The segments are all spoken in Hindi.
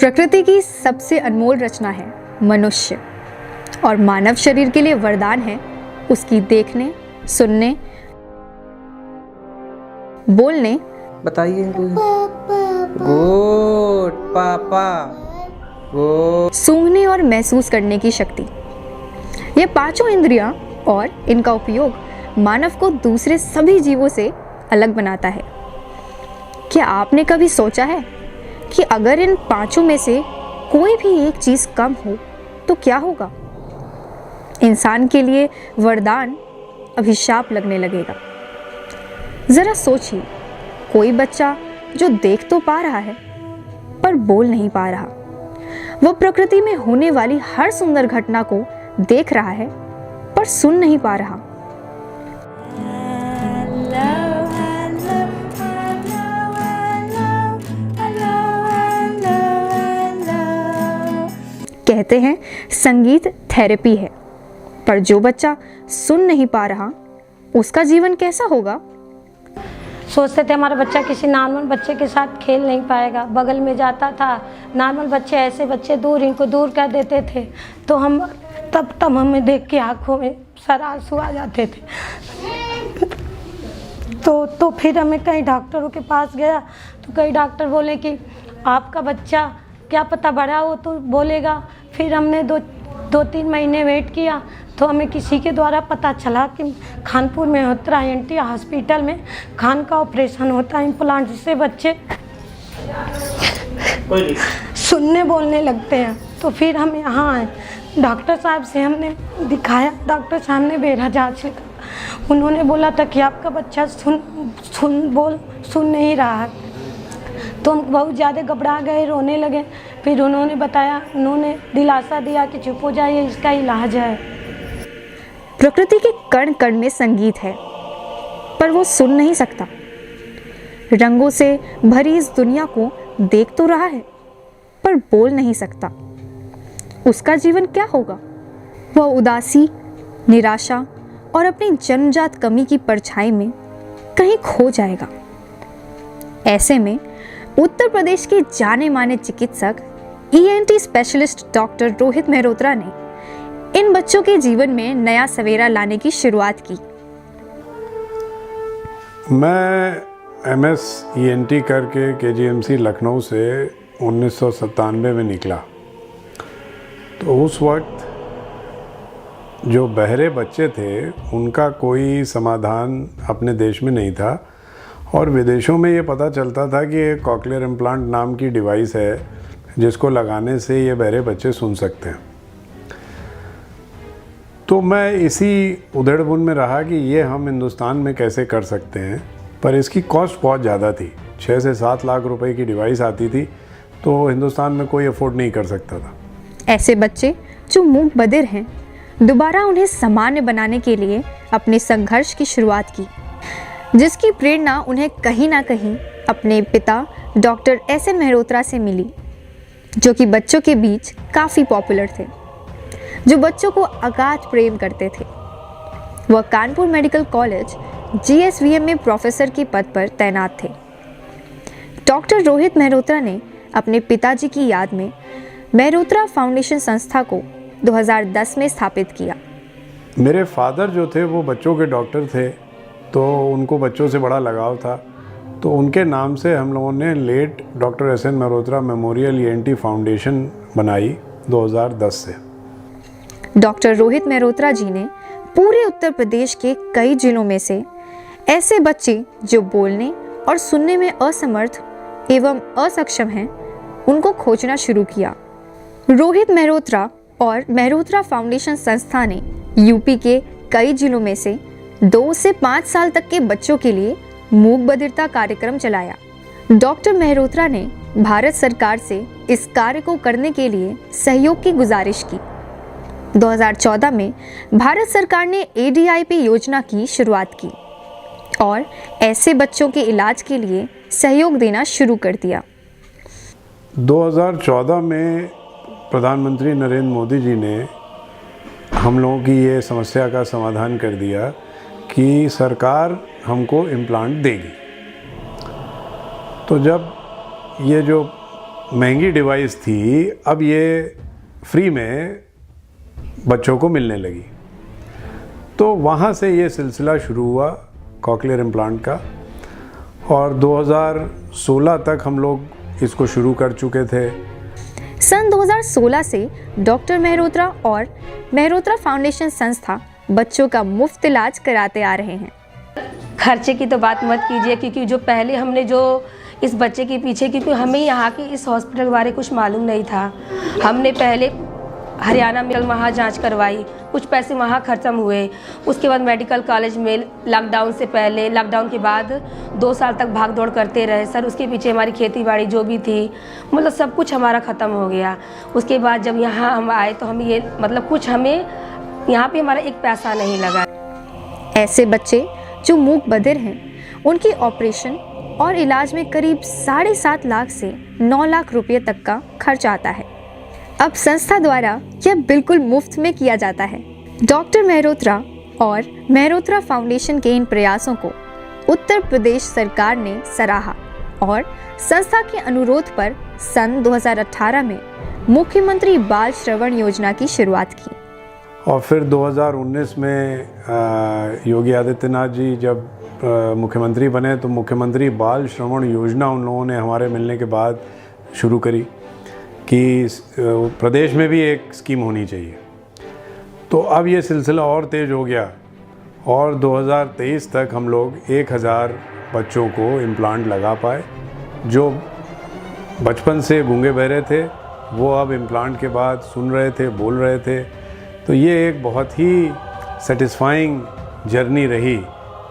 प्रकृति की सबसे अनमोल रचना है मनुष्य, और मानव शरीर के लिए वरदान है उसकी देखने, सुनने, बोलने, बताइए गुड पापा, गुड, सूंघने और महसूस करने की शक्ति। ये पांचों इंद्रियां और इनका उपयोग मानव को दूसरे सभी जीवों से अलग बनाता है। क्या आपने कभी सोचा है कि अगर इन पांचों में से कोई भी एक चीज कम हो तो क्या होगा? इंसान के लिए वरदान अभिशाप लगने लगेगा। जरा सोचिए, कोई बच्चा जो देख तो पा रहा है पर बोल नहीं पा रहा, वो प्रकृति में होने वाली हर सुंदर घटना को देख रहा है पर सुन नहीं पा रहा। कहते हैं संगीत थेरेपी है, पर जो बच्चा सुन नहीं पा रहा उसका जीवन कैसा होगा? सोचते थे हमारा बच्चा किसी नॉर्मल बच्चे के साथ खेल नहीं पाएगा, बगल में जाता था नॉर्मल बच्चे, ऐसे बच्चे दूर, इनको दूर कर देते थे तो हम तब हमें देख के आंखों में सर आंसू आ जाते थे। तो फिर हमें कई डॉक्टरों के पास गया तो कई डॉक्टर बोले कि आपका बच्चा क्या पता बड़ा हो तो बोलेगा। फिर हमने दो तीन महीने वेट किया तो हमें किसी के द्वारा पता चला कि खानपुर में होता है INT हॉस्पिटल में कान का ऑपरेशन होता है, इम्प्लांट, जिससे बच्चे सुनने बोलने लगते हैं। तो फिर हम यहाँ आए, डॉक्टर साहब से हमने दिखाया, डॉक्टर साहब ने बेरा जाँच लिखा, उन्होंने बोला था कि आपका बच्चा सुन नहीं रहा है। तो हम बहुत ज़्यादा घबरा गए, रोने लगे। फिर उन्होंने दिलासा दिया कि चुप हो जाइए, इसका इलाज है। प्रकृति के कण कण में संगीत है, पर वो सुन नहीं सकता। रंगों से भरी इस दुनिया को देख तो रहा है, पर बोल नहीं सकता। उसका जीवन क्या होगा? वह उदासी, निराशा और अपनी जन्मजात कमी की परछाई में कहीं खो जाएगा। ऐसे में उत्तर प्रदेश के जाने माने चिकित्सक ENT specialist doctor Rohit Mehrotra ने इन बच्चों के जीवन में नया सवेरा लाने की शुरुआत की। मैं MS ENT करके KGMC लखनऊ से 1997 में निकला। तो उस वक्त जो बहरे बच्चे थे उनका कोई समाधान अपने देश में नहीं था, और विदेशों में ये पता चलता था कि एक कॉक्लियर इम्प्लांट नाम की डिवाइस है जिसको लगाने से ये बहरे बच्चे सुन सकते हैं। तो मैं इसी उधेड़-बुन में रहा कि ये हम हिंदुस्तान में कैसे कर सकते हैं, पर इसकी कॉस्ट बहुत ज़्यादा थी। 6 से 7 लाख रुपए की डिवाइस आती थी, तो हिंदुस्तान में कोई अफोर्ड नहीं कर सकता था। ऐसे बच्चे जो मूक बधिर हैं, दोबारा उन्हें सामान्य बनाने के लिए अपने संघर्ष की शुरुआत की, जिसकी प्रेरणा उन्हें कहीं ना कहीं अपने पिता डॉक्टर SN मेहरोत्रा से मिली, जो कि बच्चों के बीच काफ़ी पॉपुलर थे, जो बच्चों को अगाध प्रेम करते थे। वह कानपुर मेडिकल कॉलेज GSVM में प्रोफेसर के पद पर तैनात थे। डॉक्टर रोहित मेहरोत्रा ने अपने पिताजी की याद में मेहरोत्रा फाउंडेशन संस्था को 2010 में स्थापित किया। मेरे फादर जो थे वो बच्चों के डॉक्टर थे, तो उनको बच्चों से बड़ा लगाव था, तो उनके नाम से हम लोगों ने late doctor SN Mehrotra memorial ENT foundation बनाई 2010 से। डॉक्टर रोहित मेहरोत्रा जी ने पूरे उत्तर प्रदेश के कई जिलों में से ऐसे बच्चे जो बोलने और सुनने में असमर्थ एवं असक्षम हैं, उनको खोजना शुरू किया। रोहित मेहरोत्रा और मेहरोत्रा फाउंडेशन संस्था ने यूपी के कई जिलों में से 2 से 5 साल तक के बच्चों के लिए मूक बधिरता कार्यक्रम चलाया। डॉक्टर मेहरोत्रा ने भारत सरकार से इस कार्य को करने के लिए सहयोग की गुजारिश की। 2014 में भारत सरकार ने ADIP योजना की शुरुआत की और ऐसे बच्चों के इलाज के लिए सहयोग देना शुरू कर दिया। 2014 में प्रधानमंत्री नरेंद्र मोदी जी ने हम लोगों की ये समस्या का समाधान कर दिया कि सरकार हमको इम्प्लांट देगी। तो जब ये जो महंगी डिवाइस थी, अब ये फ्री में बच्चों को मिलने लगी। तो वहाँ से ये सिलसिला शुरू हुआ कॉकलियर इम्प्लांट का, और 2016 तक हम लोग इसको शुरू कर चुके थे। सन 2016 से डॉक्टर मेहरोत्रा और मेहरोत्रा फाउंडेशन संस्था बच्चों का मुफ्त इलाज कराते आ रहे हैं। खर्चे की तो बात मत कीजिए, क्योंकि जो पहले हमने जो इस बच्चे के पीछे, क्योंकि हमें यहाँ की इस हॉस्पिटल के बारे कुछ मालूम नहीं था, हमने पहले हरियाणा में वहाँ जांच करवाई, कुछ पैसे वहाँ खत्म हुए। उसके बाद मेडिकल कॉलेज में लॉकडाउन से पहले, लॉकडाउन के बाद 2 साल तक भाग दौड़ करते रहे सर। उसके पीछे हमारी खेती बाड़ी जो भी थी, मतलब सब कुछ हमारा ख़त्म हो गया। उसके बाद जब यहाँ हम आए तो हम ये मतलब कुछ हमें यहाँ पे हमारा एक पैसा नहीं लगा। ऐसे बच्चे जो मूक बधिर हैं, उनकी ऑपरेशन और इलाज में करीब 7.5 लाख से 9 लाख रुपये तक का खर्च आता है। अब संस्था द्वारा यह बिल्कुल मुफ्त में किया जाता है। डॉक्टर मेहरोत्रा और मेहरोत्रा फाउंडेशन के इन प्रयासों को उत्तर प्रदेश सरकार ने सराहा और संस्था के अनुरोध पर सन 2018 में मुख्यमंत्री बाल श्रवण योजना की शुरुआत की। और फिर 2019 में योगी आदित्यनाथ जी जब मुख्यमंत्री बने तो मुख्यमंत्री बाल श्रवण योजना उन लोगों ने हमारे मिलने के बाद शुरू करी कि प्रदेश में भी एक स्कीम होनी चाहिए। तो अब ये सिलसिला और तेज़ हो गया और 2023 तक हम लोग 1000 बच्चों को इम्प्लांट लगा पाए। जो बचपन से गूंगे बहरे थे वो अब इम्प्लांट के बाद सुन रहे थे, बोल रहे थे। तो ये एक बहुत ही सेटिस्फाइंग जर्नी रही,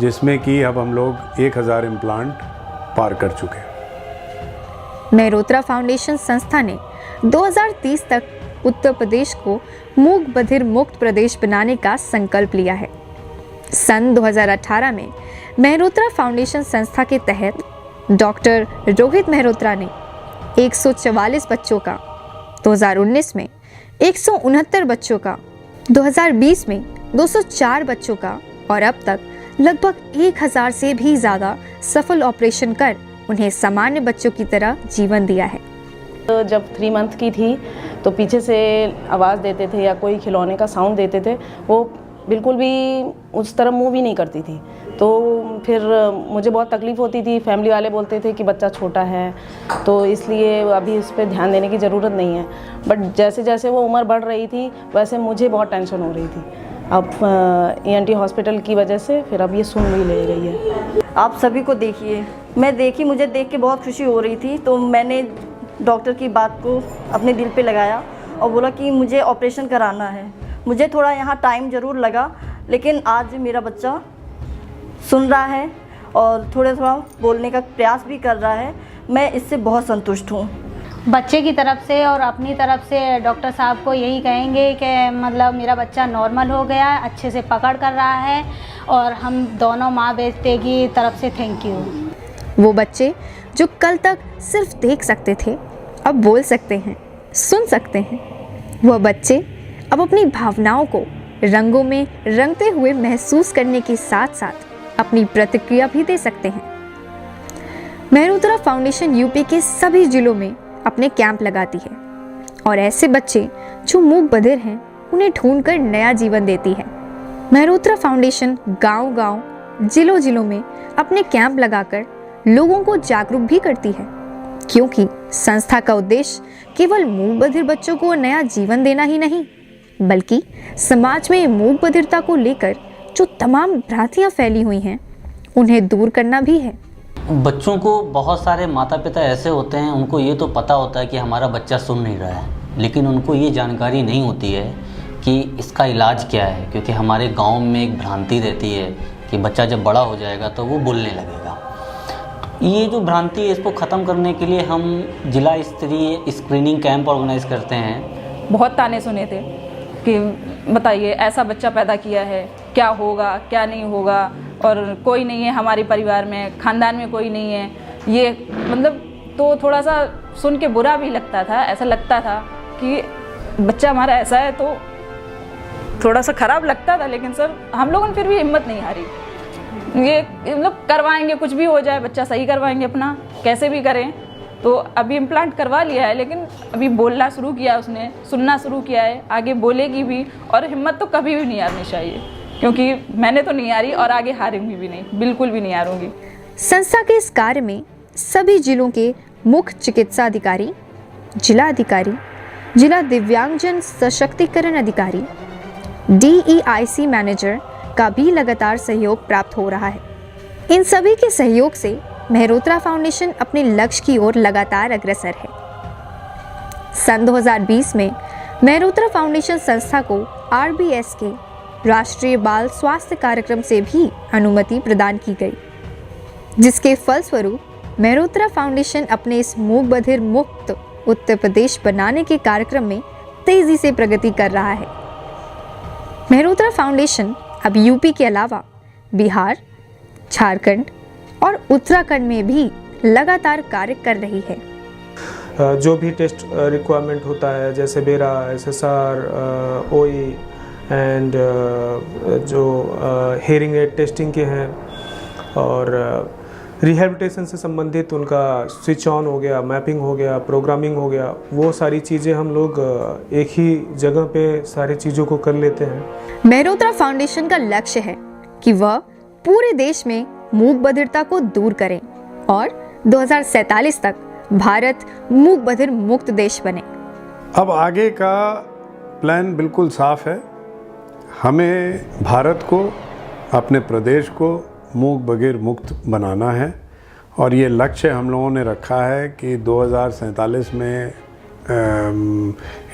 जिसमें कि अब हम लोग 1000 इम्प्लांट पार कर चुके। मेहरोत्रा फाउंडेशन संस्था ने 2030 तक उत्तर प्रदेश को मूक बधिर मुक्त प्रदेश बनाने का संकल्प लिया है। सन 2018 में मेहरोत्रा फाउंडेशन संस्था के तहत डॉक्टर रोहित मेहरोत्रा ने 144 बच्चों का, 2019 में 169 बच्चों का, 2020 में 204 बच्चों का और अब तक लगभग 1000 से भी ज़्यादा सफल ऑपरेशन कर उन्हें सामान्य बच्चों की तरह जीवन दिया है। तो जब 3 मंथ की थी तो पीछे से आवाज़ देते थे या कोई खिलौने का साउंड देते थे, वो बिल्कुल भी उस तरह मुँह भी नहीं करती थी। तो फिर मुझे बहुत तकलीफ़ होती थी। फैमिली वाले बोलते थे कि बच्चा छोटा है तो इसलिए अभी इस पर ध्यान देने की ज़रूरत नहीं है। बट जैसे जैसे वो उम्र बढ़ रही थी वैसे मुझे बहुत टेंशन हो रही थी। अब ENT हॉस्पिटल की वजह से फिर अब ये सुन भी ले रही है। आप सभी को देखिए, मैं देखी, मुझे देख के बहुत खुशी हो रही थी। तो मैंने डॉक्टर की बात को अपने दिल पे लगाया और बोला कि मुझे ऑपरेशन कराना है। मुझे थोड़ा यहाँ टाइम ज़रूर लगा, लेकिन आज मेरा बच्चा सुन रहा है और थोड़ा बोलने का प्रयास भी कर रहा है। मैं इससे बहुत संतुष्ट हूँ। बच्चे की तरफ से और अपनी तरफ से डॉक्टर साहब को यही कहेंगे कि मतलब मेरा बच्चा नॉर्मल हो गया है, अच्छे से पकड़ कर रहा है और हम दोनों माँ बेटे की तरफ से थैंक यू। वो बच्चे जो कल तक सिर्फ देख सकते थे अब बोल सकते हैं, सुन सकते हैं। वह बच्चे अब अपनी भावनाओं को रंगों में रंगते हुए महसूस करने के साथ साथ अपनी प्रतिक्रिया भी दे सकते हैं। मेहरोत्रा फाउंडेशन यूपी के सभी जिलों में अपने कैंप लगाती है और ऐसे बच्चे जो मूक बधिर हैं उन्हें ढूंढकर नया जीवन देती है। मेहरोत्रा फाउंडेशन गांव-गांव, जिलों-जिलों में अपने कैंप लगाकर लोगों को जागरूक भी करती है, क्योंकि संस्था का उद्देश्य केवल मूक बधिर बच्चों को नया जीवन देना ही नहीं, बल्कि समाज में मूक बधिरता को लेकर जो तमाम भ्रांतियां फैली हुई हैं उन्हें दूर करना भी है। बच्चों को बहुत सारे माता पिता ऐसे होते हैं, उनको ये तो पता होता है कि हमारा बच्चा सुन नहीं रहा है, लेकिन उनको ये जानकारी नहीं होती है कि इसका इलाज क्या है। क्योंकि हमारे गांव में एक भ्रांति रहती है कि बच्चा जब बड़ा हो जाएगा तो वो बोलने लगेगा। ये जो भ्रांति है इसको ख़त्म करने के लिए हम जिला स्तरीय स्क्रीनिंग कैंप ऑर्गेनाइज करते हैं। बहुत ताने सुने थे कि बताइए ऐसा बच्चा पैदा किया है, क्या होगा क्या नहीं होगा, और कोई नहीं है हमारे परिवार में, ख़ानदान में कोई नहीं है। ये मतलब तो थोड़ा सा सुन के बुरा भी लगता था। ऐसा लगता था कि बच्चा हमारा ऐसा है तो थोड़ा सा ख़राब लगता था। लेकिन सर हम लोगों ने फिर भी हिम्मत नहीं हारी। ये मतलब करवाएंगे, कुछ भी हो जाए बच्चा सही करवाएंगे अपना, कैसे भी करें। तो अभी इम्प्लांट करवा लिया है, लेकिन अभी बोलना शुरू किया उसने, सुनना शुरू किया है, आगे बोलेगी भी। और हिम्मत तो कभी भी नहीं हारनी चाहिए, क्योंकि मैंने तो नहीं हारी और आगे हारूंगी भी नहीं, बिल्कुल भी नहीं हारूंगी। संस्था के इस कार्य में सभी जिलों के मुख्य चिकित्सा अधिकारी, जिला अधिकारी, जिला दिव्यांगजन सशक्तिकरण अधिकारी, DEIC मैनेजर का भी लगातार सहयोग प्राप्त हो रहा है। इन सभी के सहयोग से मेहरोत्रा फाउंडेशन अपने लक्ष्य की ओर लगातार अग्रसर है। सन 2020 में मेहरोत्रा फाउंडेशन संस्था को RBS के राष्ट्रीय बाल स्वास्थ्य कार्यक्रम से भी अनुमति प्रदान की गई, जिसके फलस्वरूप मेहरोत्रा फाउंडेशन अपने इस मूक बधिर मुक्त उत्तर प्रदेश बनाने के कार्यक्रम में तेजी से प्रगति कर रहा है। मेहरोत्रा फाउंडेशन अब यूपी के अलावा बिहार, झारखंड और उत्तराखंड में भी लगातार कार्य कर रही है। जो भी टेस्ट रिक्वायरमेंट होता है, जैसे बेरा, SSR, OE एंड जो हेयरिंग एड टेस्टिंग के हैं, और रिहेबिलिटेशन से संबंधित उनका स्विच ऑन हो गया, मैपिंग हो गया, प्रोग्रामिंग हो गया, वो सारी चीज़ें हम लोग एक ही जगह पे सारी चीज़ों को कर लेते हैं। मेहरोत्रा फाउंडेशन का लक्ष्य है कि वह पूरे देश में मूक बधिरता को दूर करें और 2047 तक भारत मूक बधिर मुक्त देश बने। अब आगे का प्लान बिल्कुल साफ है। हमें भारत को, अपने प्रदेश को मूक बधिर मुक्त बनाना है, और ये लक्ष्य हम लोगों ने रखा है कि 2047 में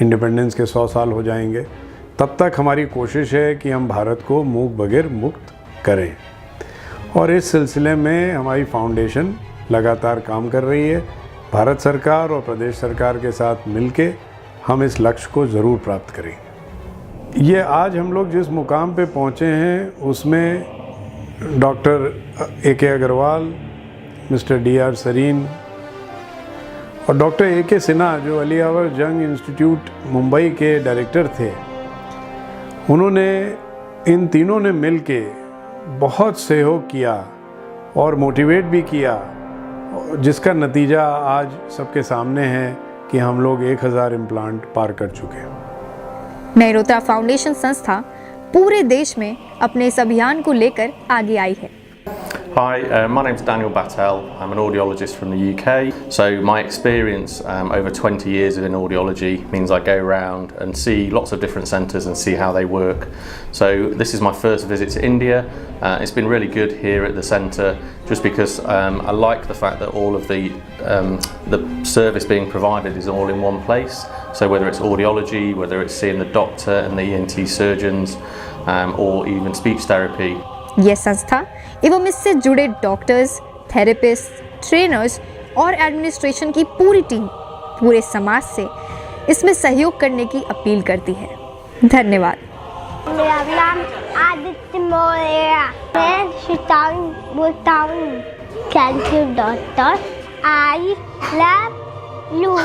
इंडिपेंडेंस के 100 साल हो जाएंगे। तब तक हमारी कोशिश है कि हम भारत को मूक बधिर मुक्त करें, और इस सिलसिले में हमारी फाउंडेशन लगातार काम कर रही है। भारत सरकार और प्रदेश सरकार के साथ मिलके हम इस लक्ष्य को ज़रूर प्राप्त करेंगे। ये आज हम लोग जिस मुकाम पे पहुँचे हैं उसमें doctor AK Agarwal, mister DR Sareen और डॉक्टर AK सिन्हा, जो अलीयावर जंग इंस्टीट्यूट मुंबई के डायरेक्टर थे, उन्होंने, इन तीनों ने मिलके बहुत सहयोग किया और मोटिवेट भी किया, जिसका नतीजा आज सबके सामने है कि हम लोग 1000 इम्प्लांट पार कर चुके हैं। मेहरोत्रा फाउंडेशन संस्था पूरे देश में अपने इस अभियान को लेकर आगे आई है। Hi, my name's Daniel Battelle. I'm an audiologist from the UK. So my experience over 20 years in audiology means I go around and see lots of different centres and see how they work. So this is my first visit to India. It's been really good here at the centre, just because I like the fact that all of the service being provided is all in one place. So whether it's audiology, whether it's seeing the doctor and the ENT surgeons, or even speech therapy. यह संस्था एवं इससे जुड़े डॉक्टर्स, थेरेपिस्ट, ट्रेनर्स और एडमिनिस्ट्रेशन की पूरी टीम पूरे समाज से इसमें सहयोग करने की अपील करती है। धन्यवाद। मेरा नाम आदित्य मौर्य, मैं शितांग बोलता हूँ। Thank you doctor, I love you.